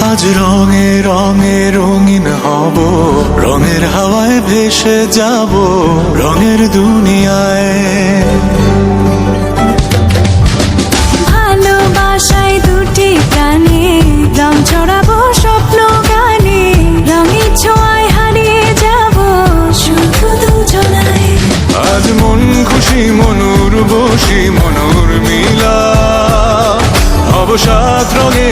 আজ রঙে রঙে রঙিন হব, রঙের হাওয়ায় ভেসে যাব রঙের দুনিয়ায়। ভালোবাসায় দুটি প্রাণে রং চড়াবো স্বপ্ন গানে, রঙের ছোঁয়ায় হারিয়ে যাব শুধু দুজনায়। আজ মন খুশি মনুর বসি মনুর মিলা, অবসাদ রঙে